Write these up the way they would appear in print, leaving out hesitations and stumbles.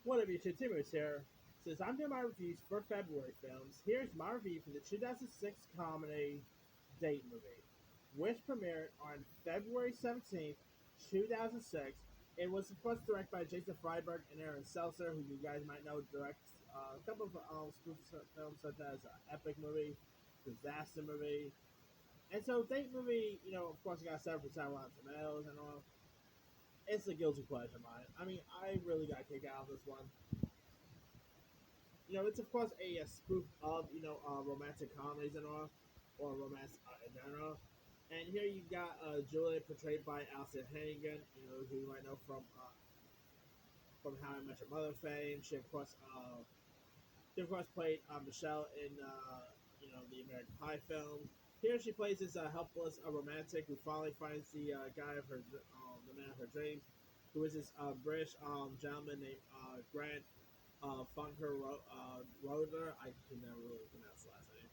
What up, YouTube? Timos here. Since I'm doing my reviews for February films, here's my review for the 2006 comedy Date Movie, which premiered on February 17th, 2006. It was, of course, directed by Jason Freiberg and Aaron Seltzer, who you guys might know directs a couple of spoof films such as Epic Movie, Disaster Movie. And so, Date Movie, of course, it got 7% Rotten Tomatoes and all. It's a guilty pleasure of mine. I mean, I really got a kick out of this one. It's of course a spoof of romantic comedies and all, or romance in general. And here you got Juliet portrayed by Allison Hannigan, who you might know from How I Met Your Mother fame. She of course played Michelle in the American Pie film. Here she plays this helpless romantic who finally finds the guy of her the man of her dreams, who is this British gentleman named Grant Funker Roder. I can never really pronounce the last name.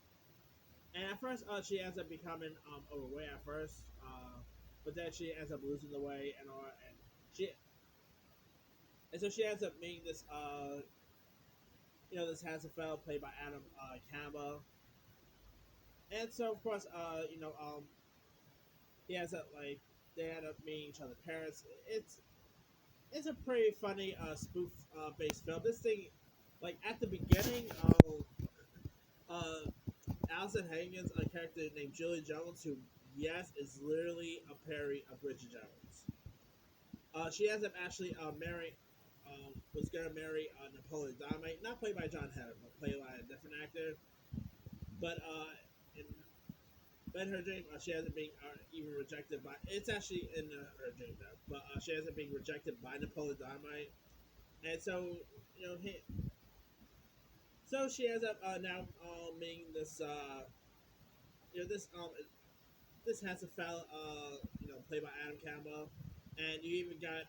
And at first, she ends up becoming overweight at first, but then she ends up losing the weight and all. She and so she ends up meeting this handsome fellow played by Adam Campbell. And so of course, he ends up they end up meeting each other's parents. It's a pretty funny spoof based film. This thing, like at the beginning, uh, Allison Hannigan's a character named Julie Jones, who yes is literally a parody of Bridget Jones. She ends up actually marrying. Was gonna marry Napoleon Dynamite, not played by John Hamm, but played by a different actor. But in, but in her dream, she ends up being even rejected by. It's actually in her dream though, but she ends up being rejected by Napoleon Dynamite, and so he, so she ends up now meeting this this handsome fella played by Adam Campbell, and you even got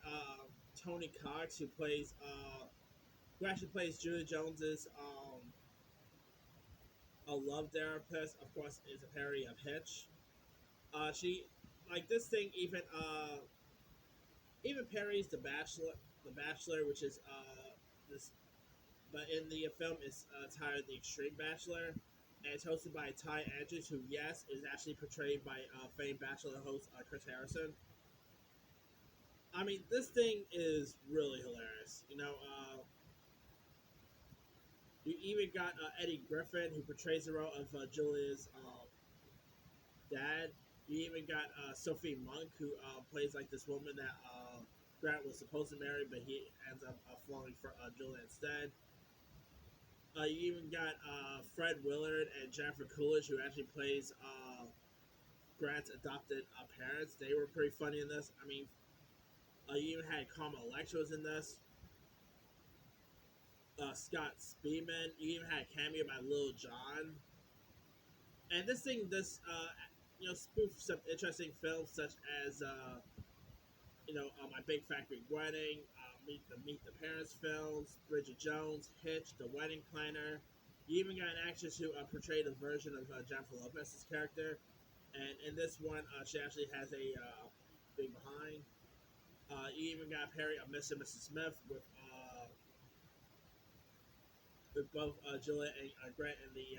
Tony Cox who actually plays Julie Jones's a love therapist. Of course, is a parody of Hitch. She like this thing even parodies The Bachelor, which is this, but in the film is titled The Extreme Bachelor, and it's hosted by Ty Andrews, who yes is actually portrayed by famed Bachelor host Chris Harrison. I mean, this thing is really hilarious. You even got Eddie Griffin, who portrays the role of Julia's dad. You even got Sophie Monk, who plays like this woman that Grant was supposed to marry, but he ends up falling for Julia instead. You even got Fred Willard and Jennifer Coolidge, who actually plays Grant's adopted parents. They were pretty funny in this. I mean, you even had Carmel Electra was in this. Scott Speedman. You even had a cameo by Lil Jon. And spoofs some interesting films such as My Big Fat Greek Wedding, Meet the Parents films, Bridget Jones, Hitch, The Wedding Planner. You even got an actress who portrayed a version of Jennifer Lopez's character, and in this one, she actually has a big behind. You even got a parody of Mr. and Mrs. Smith with both Juliet and Grant in the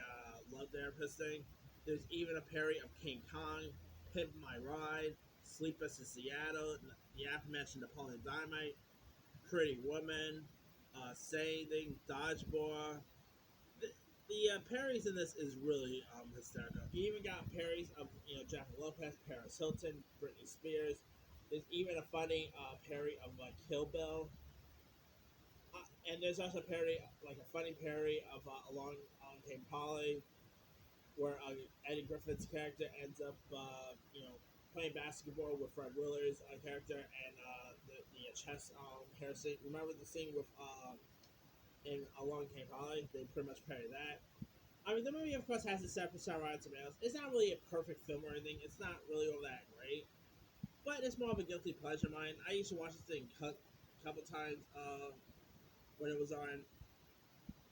love therapist thing. There's even a parody of King Kong, Pimp My Ride, Sleepless in Seattle, the aforementioned Napoleon Dynamite, Pretty Woman, Sailing, Dodgeball. The parodies in this is really hysterical. You even got parodies of Jennifer Lopez, Paris Hilton, Britney Spears. There's even a funny parody of Kill Bill. And there's also a parody, like a funny parody of Along Came Polly, where Eddie Griffin's character ends up, playing basketball with Fred Willard's character and the chess Harrison. Remember the scene with in Along Came Polly? They pretty much parody that. I mean, the movie, of course, has a 7% Rotten Tomatoes. It's not really a perfect film or anything. It's not really all that great. But it's more of a guilty pleasure of mine. I used to watch this thing a couple times when it was on.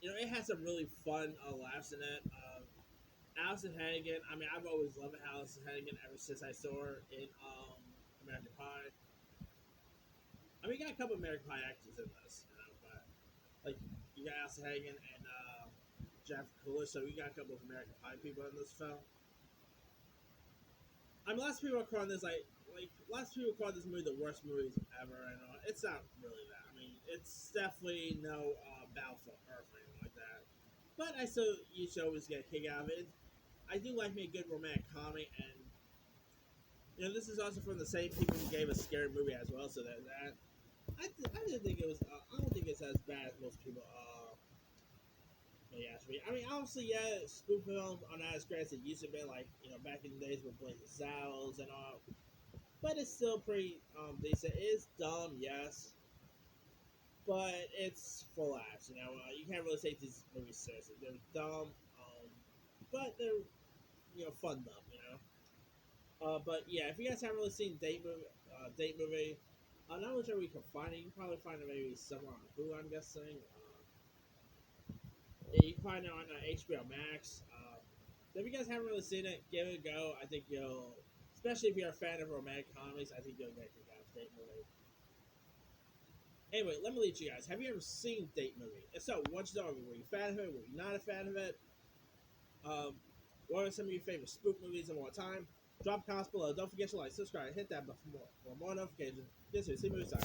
It has some really fun laughs in it. Allison Hannigan. I mean, I've always loved Allison Hannigan ever since I saw her in American Pie. I mean, you got a couple American Pie actors in this, but Like you got Alistair Hagen and Jeff Coolidge, so you got a couple of American Pie people in this film. I mean, lots of people are calling this lots of people call this movie the worst movies ever, and it's not really that. I mean, it's definitely no Battle for Earth or anything like that. But I still you should always get a kick out of it. I do like me a good romantic comedy, and this is also from the same people who gave us Scary Movie as well. So there's that. I didn't think it was. I don't think it's as bad as most people may ask me. I mean, obviously, yeah, spook films are not as great as it used to be. Like back in the days with Blazing Saddles and all. But it's still pretty decent. It is dumb, yes, but it's full ass. You can't really take these movies seriously. They're dumb, but they're fun dumb. But yeah, if you guys haven't really seen Date Movie, I'm not really sure where you can find it. You can probably find it maybe somewhere on Hulu, I'm guessing. Yeah, you can find it on HBO Max. If you guys haven't really seen it, give it a go. I think you'll, especially if you're a fan of romantic comedies, I think you'll get a kick out of Date Movie. Anyway, let me lead you guys. Have you ever seen Date Movie? If so, what's your Were you a fan of it? Were you not a fan of it? Um, what are some of your favorite spook movies of all time? Drop comments below. Don't forget to like, subscribe, hit that button for more notifications. This is See Movie Style.